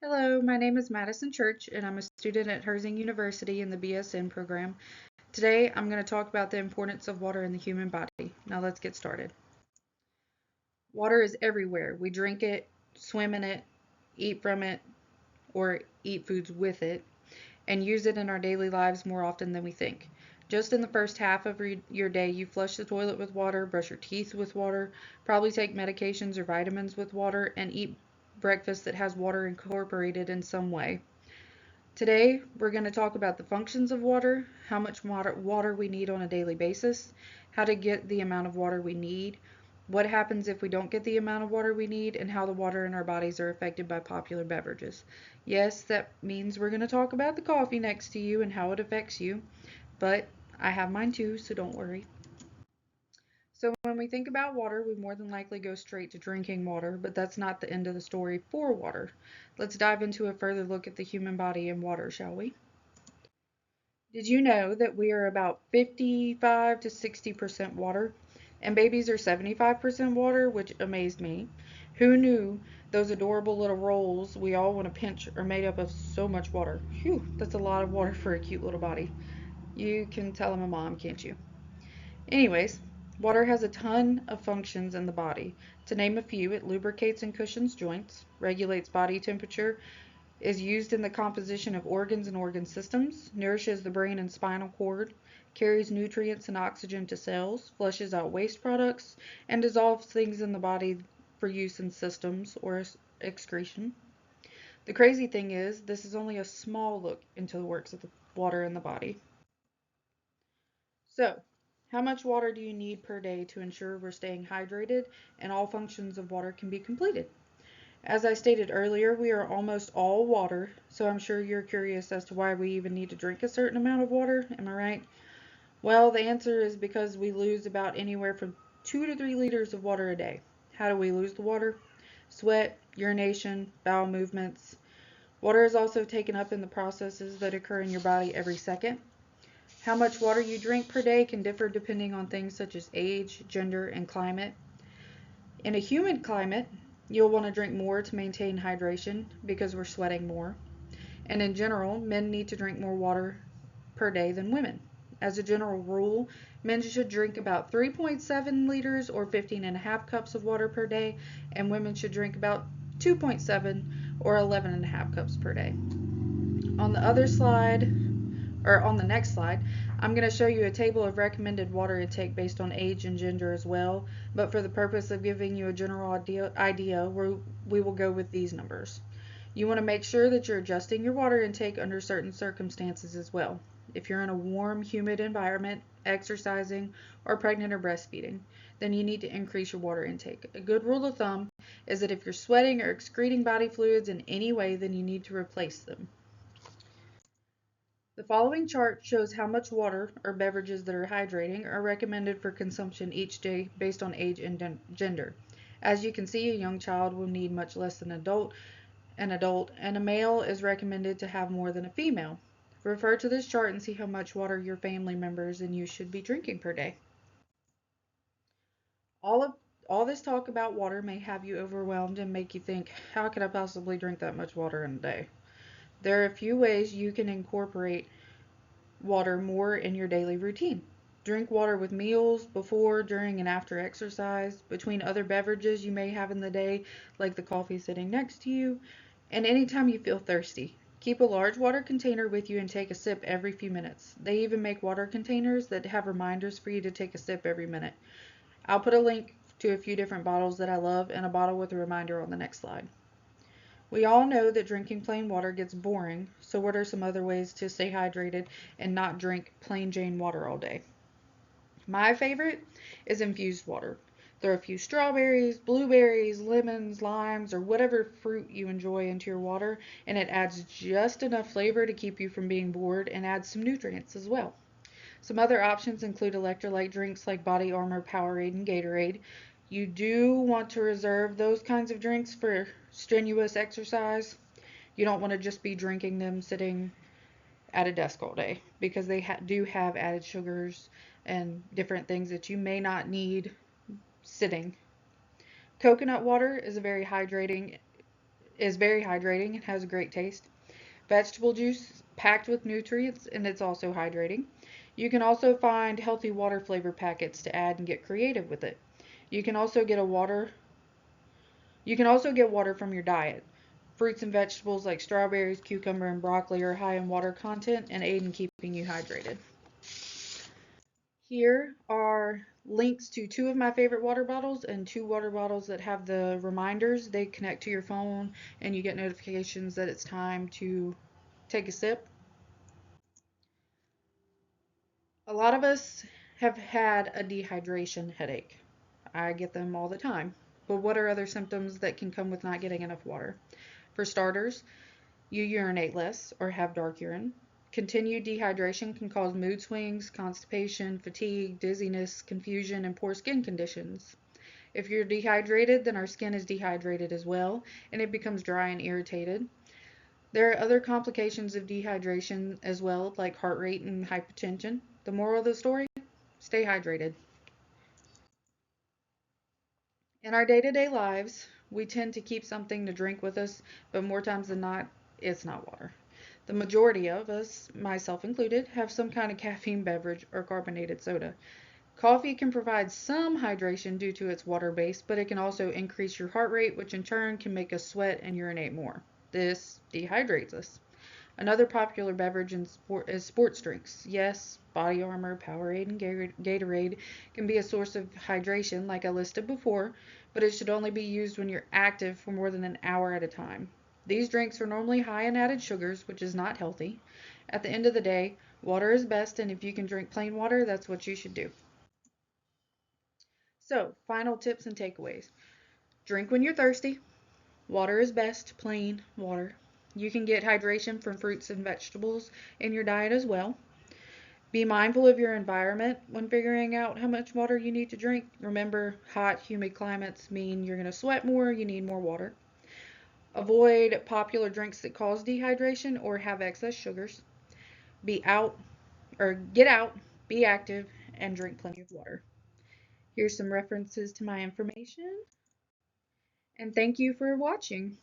Hello, my name is Madison Church, and I'm a student at Herzing University in the BSN program. Today, I'm going to talk about the importance of water in the human body. Now, let's get started. Water is everywhere. We drink it, swim in it, eat from it, or eat foods with it, and use it in our daily lives more often than we think. Just in the first half of your day, you flush the toilet with water, brush your teeth with water, probably take medications or vitamins with water, and eat breakfast that has water incorporated in some way. Today, we're going to talk about the functions of water, how much water we need on a daily basis, how to get the amount of water we need, what happens if we don't get the amount of water we need, and how the water in our bodies are affected by popular beverages. Yes, that means we're going to talk about the coffee next to you and how it affects you, but I have mine too, so don't worry. So when we think about water, we more than likely go straight to drinking water, but that's not the end of the story for water. Let's dive into a further look at the human body and water, shall we? Did you know that we are about 55 to 60% water? And babies are 75% water, which amazed me. Who knew those adorable little rolls we all want to pinch are made up of so much water? Phew, that's a lot of water for a cute little body. You can tell I'm a mom, can't you? Anyways, water has a ton of functions in the body. To name a few, it lubricates and cushions joints, regulates body temperature, is used in the composition of organs and organ systems, nourishes the brain and spinal cord, carries nutrients and oxygen to cells, flushes out waste products, and dissolves things in the body for use in systems or excretion. The crazy thing is, this is only a small look into the works of the water in the body. So, how much water do you need per day to ensure we're staying hydrated and all functions of water can be completed? As I stated earlier, we are almost all water, so I'm sure you're curious as to why we even need to drink a certain amount of water. Am I right? Well, the answer is because we lose about anywhere from 2 to 3 liters of water a day. How do we lose the water? Sweat, urination, bowel movements. Water is also taken up in the processes that occur in your body every second. How much water you drink per day can differ depending on things such as age, gender, and climate. In a humid climate, you'll want to drink more to maintain hydration because we're sweating more. And in general, men need to drink more water per day than women. As a general rule, men should drink about 3.7 liters or 15 and a half cups of water per day, and women should drink about 2.7 or 11 and a half cups per day. On the other slide, or on the next slide, I'm going to show you a table of recommended water intake based on age and gender as well, but for the purpose of giving you a general idea we will go with these numbers. You want to make sure that you're adjusting your water intake under certain circumstances as well. If you're in a warm, humid environment, exercising, or pregnant or breastfeeding, then you need to increase your water intake. A good rule of thumb is that if you're sweating or excreting body fluids in any way, then you need to replace them. The following chart shows how much water or beverages that are hydrating are recommended for consumption each day based on age and gender. As you can see, a young child will need much less than an adult, and a male is recommended to have more than a female. Refer to this chart and see how much water your family members and you should be drinking per day. All of all this talk about water may have you overwhelmed and make you think, how could I possibly drink that much water in a day? There are a few ways you can incorporate water more in your daily routine. Drink water with meals, before, during, and after exercise, between other beverages you may have in the day, like the coffee sitting next to you, and anytime you feel thirsty. Keep a large water container with you and take a sip every few minutes. They even make water containers that have reminders for you to take a sip every minute. I'll put a link to a few different bottles that I love and a bottle with a reminder on the next slide. We all know that drinking plain water gets boring, so what are some other ways to stay hydrated and not drink plain Jane water all day? My favorite is infused water. Throw a few strawberries, blueberries, lemons, limes, or whatever fruit you enjoy into your water, and it adds just enough flavor to keep you from being bored and adds some nutrients as well. Some other options include electrolyte drinks like Body Armor, Powerade, and Gatorade. You do want to reserve those kinds of drinks for strenuous exercise. You don't want to just be drinking them sitting at a desk all day because they do have added sugars and different things that you may not need sitting. Coconut water is a very hydrating is very hydrating and has a great taste. Vegetable juice packed with nutrients and it's also hydrating. You can also find healthy water flavor packets to add and get creative with it. You can also get a water you can also get water from your diet. Fruits and vegetables like strawberries, cucumber, and broccoli are high in water content and aid in keeping you hydrated. Here are links to two of my favorite water bottles and two water bottles that have the reminders. They connect to your phone and you get notifications that it's time to take a sip. A lot of us have had a dehydration headache. I get them all the time. But what are other symptoms that can come with not getting enough water? For starters, you urinate less or have dark urine. Continued dehydration can cause mood swings, constipation, fatigue, dizziness, confusion, and poor skin conditions. If you're dehydrated, then our skin is dehydrated as well, and it becomes dry and irritated. There are other complications of dehydration as well, like heart rate and hypertension. The moral of the story: stay hydrated. In our day to day lives, we tend to keep something to drink with us, but more times than not, it's not water. The majority of us, myself included, have some kind of caffeine beverage or carbonated soda. Coffee can provide some hydration due to its water base, but it can also increase your heart rate, which in turn can make us sweat and urinate more. This dehydrates us. Another popular beverage is sports drinks. Yes, Body Armor, Powerade, and Gatorade can be a source of hydration, like I listed before, but it should only be used when you're active for more than an hour at a time. These drinks are normally high in added sugars, which is not healthy. At the end of the day, water is best, and if you can drink plain water, that's what you should do. So, final tips and takeaways. Drink when you're thirsty. Water is best, plain water. You can get hydration from fruits and vegetables in your diet as well. Be mindful of your environment when figuring out how much water you need to drink. Remember, hot, humid climates mean you're going to sweat more, you need more water. Avoid popular drinks that cause dehydration or have excess sugars. Be out or get out, be active, and drink plenty of water. Here's some references to my information, and thank you for watching.